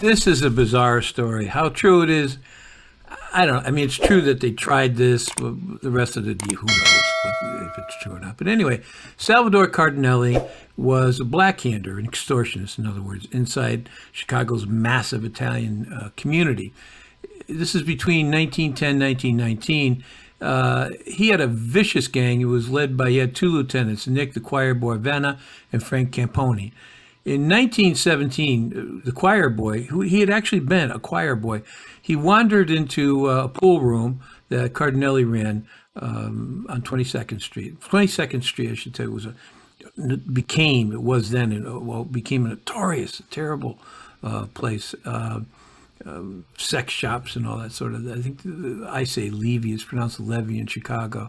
This is a bizarre story. How true it is, I don't know. I mean, it's true that they tried this. But the rest of the who knows if it's true or not. But anyway, Salvador Cardinelli was a blackhander, an extortionist, in other words, inside Chicago's massive Italian community. This is between 1910 1919. He had a vicious gang. It was led by, he had two lieutenants, Nick the choir boy Vanna and Frank Camponi. In 1917, the choir boy, who he had actually been a choir boy, he wandered into a pool room that Cardinelli ran on 22nd Street. 22nd Street, I should tell you, became a notorious, terrible place. Sex shops and all that sort of. I think I say Levy, it's pronounced Levy in Chicago.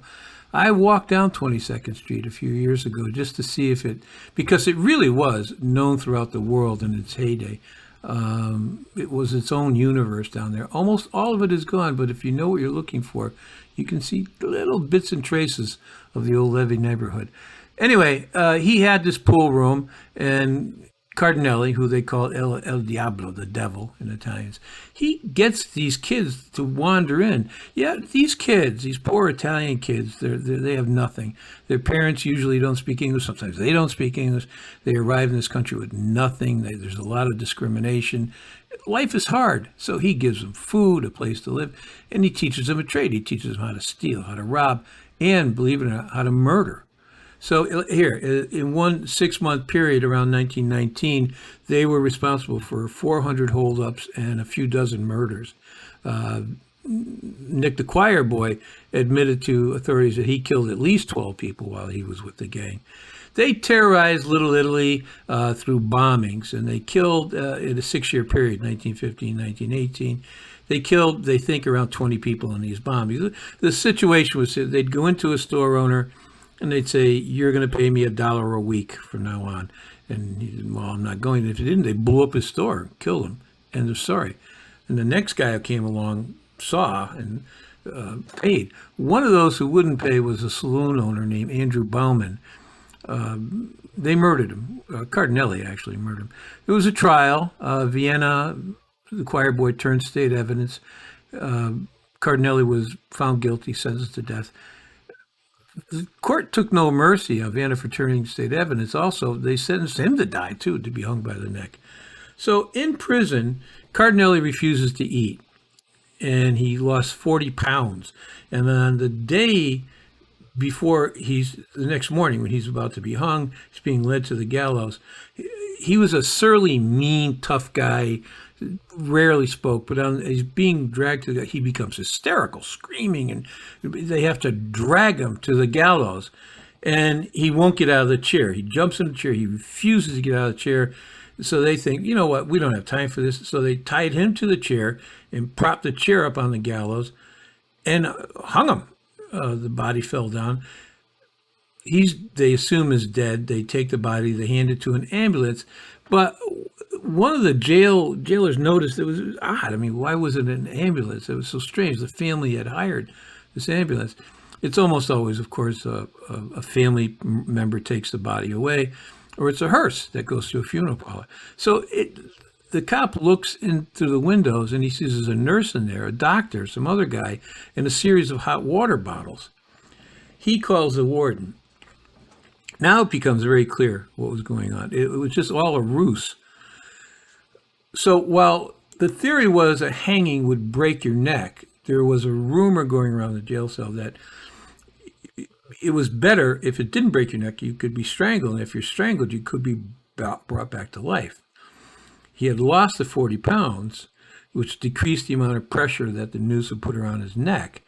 I walked down 22nd Street a few years ago just to see if because it really was known throughout the world in its heyday. It was its own universe down there. Almost all of it is gone, but if you know what you're looking for, you can see little bits and traces of the old Levy neighborhood. Anyway, he had this pool room, and Cardinelli, who they call El Diablo, the devil in Italians, he gets these kids to wander in. Yeah, these kids, these poor Italian kids, they have nothing. Their parents usually don't speak English. Sometimes they don't speak English. They arrive in this country with nothing. There's a lot of discrimination. Life is hard. So he gives them food, a place to live, and he teaches them a trade. He teaches them how to steal, how to rob, and, believe it or not, how to murder. So here, in one 6-month period around 1919, they were responsible for 400 holdups and a few dozen murders. Nick the choir boy admitted to authorities that he killed at least 12 people while he was with the gang. They terrorized Little Italy through bombings, and they killed, in a 6-year period, 1915, 1918, they killed, they think, around 20 people in these bombings. The situation was they'd go into a store owner, and they'd say, "You're going to pay me $1 a week from now on." And he said, "Well, I'm not going." And if he didn't, they blew up his store, killed him. End of story. And the next guy who came along saw and paid. One of those who wouldn't pay was a saloon owner named Andrew Bauman. They murdered him. Cardinelli actually murdered him. There was a trial. Vienna, the choir boy, turned state evidence. Cardinelli was found guilty, sentenced to death. The court took no mercy on Vienna for turning state evidence. Also, they sentenced him to die, too, to be hung by the neck. So in prison, Cardinelli refuses to eat, and he lost 40 pounds. And on the day before the next morning when he's about to be hung, he's being led to the gallows. He was a surly, mean, tough guy, rarely spoke, but he's being dragged to he becomes hysterical, screaming, and they have to drag him to the gallows. And he won't get out of the chair. He jumps in the chair. He refuses to get out of the chair. So they think, you know what, we don't have time for this. So they tied him to the chair and propped the chair up on the gallows and hung him. The body fell down. They assume is dead. They take the body, they hand it to an ambulance. But one of the jailers noticed it was odd. I mean, why was it an ambulance? It was so strange. The family had hired this ambulance. It's almost always, of course, a family member takes the body away, or it's a hearse that goes to a funeral parlor. So the cop looks in through the windows and he sees there's a nurse in there, a doctor, some other guy, and a series of hot water bottles. He calls the warden. Now it becomes very clear what was going on. It was just all a ruse. So while the theory was a hanging would break your neck, there was a rumor going around the jail cell that it was better if it didn't break your neck, you could be strangled. And if you're strangled, you could be brought back to life. He had lost the 40 pounds, which decreased the amount of pressure that the noose would put around his neck.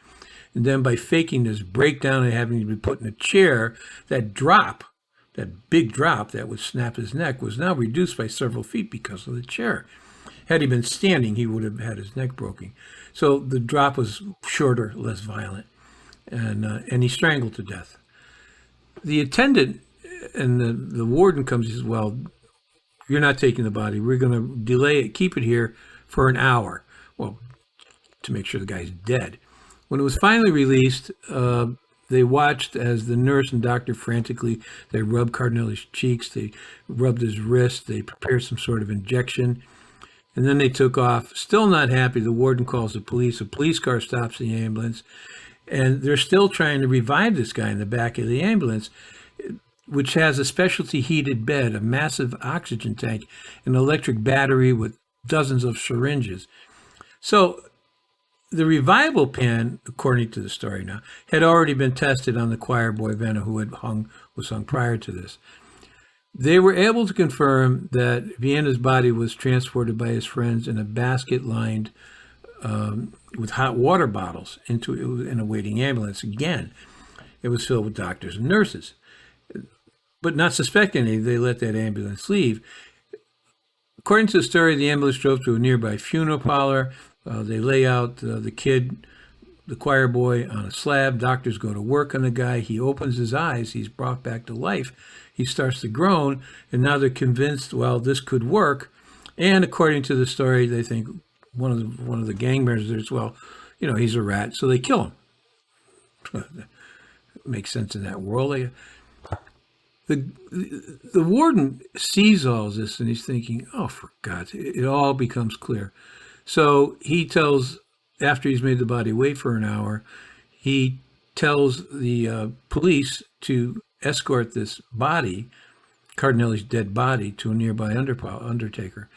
And then by faking this breakdown and having to be put in a chair, that big drop that would snap his neck was now reduced by several feet because of the chair. Had he been standing, he would have had his neck broken. So the drop was shorter, less violent, and he strangled to death. The attendant and the warden comes and says, "Well, you're not taking the body. We're going to delay it, keep it here for an hour." Well, to make sure the guy's dead. When it was finally released, they watched as the nurse and doctor frantically, they rubbed Cardinelli's cheeks, they rubbed his wrist, they prepared some sort of injection. And then they took off. Still not happy. The warden calls the police. A police car stops the ambulance. And they're still trying to revive this guy in the back of the ambulance, which has a specialty heated bed, a massive oxygen tank, an electric battery with dozens of syringes. So the revival pan, according to the story now, had already been tested on the choir boy Venna, who was hung prior to this. They were able to confirm that Vienna's body was transported by his friends in a basket lined with hot water bottles in a waiting ambulance. Again, it was filled with doctors and nurses. But not suspecting anything, they let that ambulance leave. According to the story, the ambulance drove to a nearby funeral parlor. They lay out the kid, the choir boy, on a slab. Doctors go to work on the guy. He opens his eyes. He's brought back to life. He starts to groan, and now they're convinced, well, this could work. And according to the story, they think one of the gang members, well, he's a rat, so they kill him. Makes sense in that world. The warden sees all this and he's thinking, oh, for God's sake, it all becomes clear. So he tells, after he's made the body wait for an hour, he tells the police to escort this body, Cardinelli's dead body, to a nearby undertaker.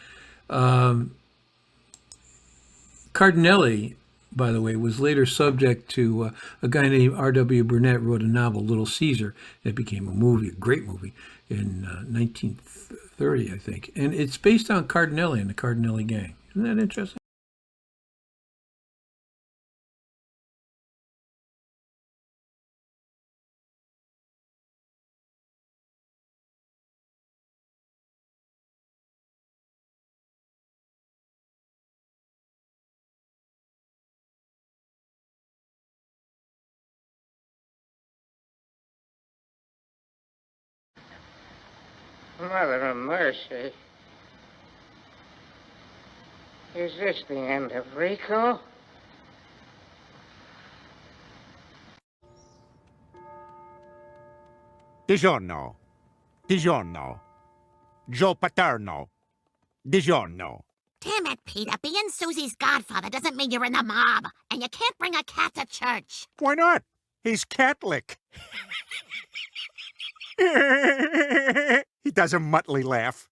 Cardinelli, by the way, was later subject to a guy named R.W. Burnett wrote a novel, Little Caesar, that became a movie, a great movie, in 1930, I think. And it's based on Cardinelli and the Cardinelli gang. Isn't that interesting? Mother of mercy. Is this the end of Rico? Digiorno. Digiorno. Joe Paterno. Digiorno. Damn it, Peter. Being Susie's godfather doesn't mean you're in the mob. And you can't bring a cat to church. Why not? He's Catholic. He does a muttly laugh.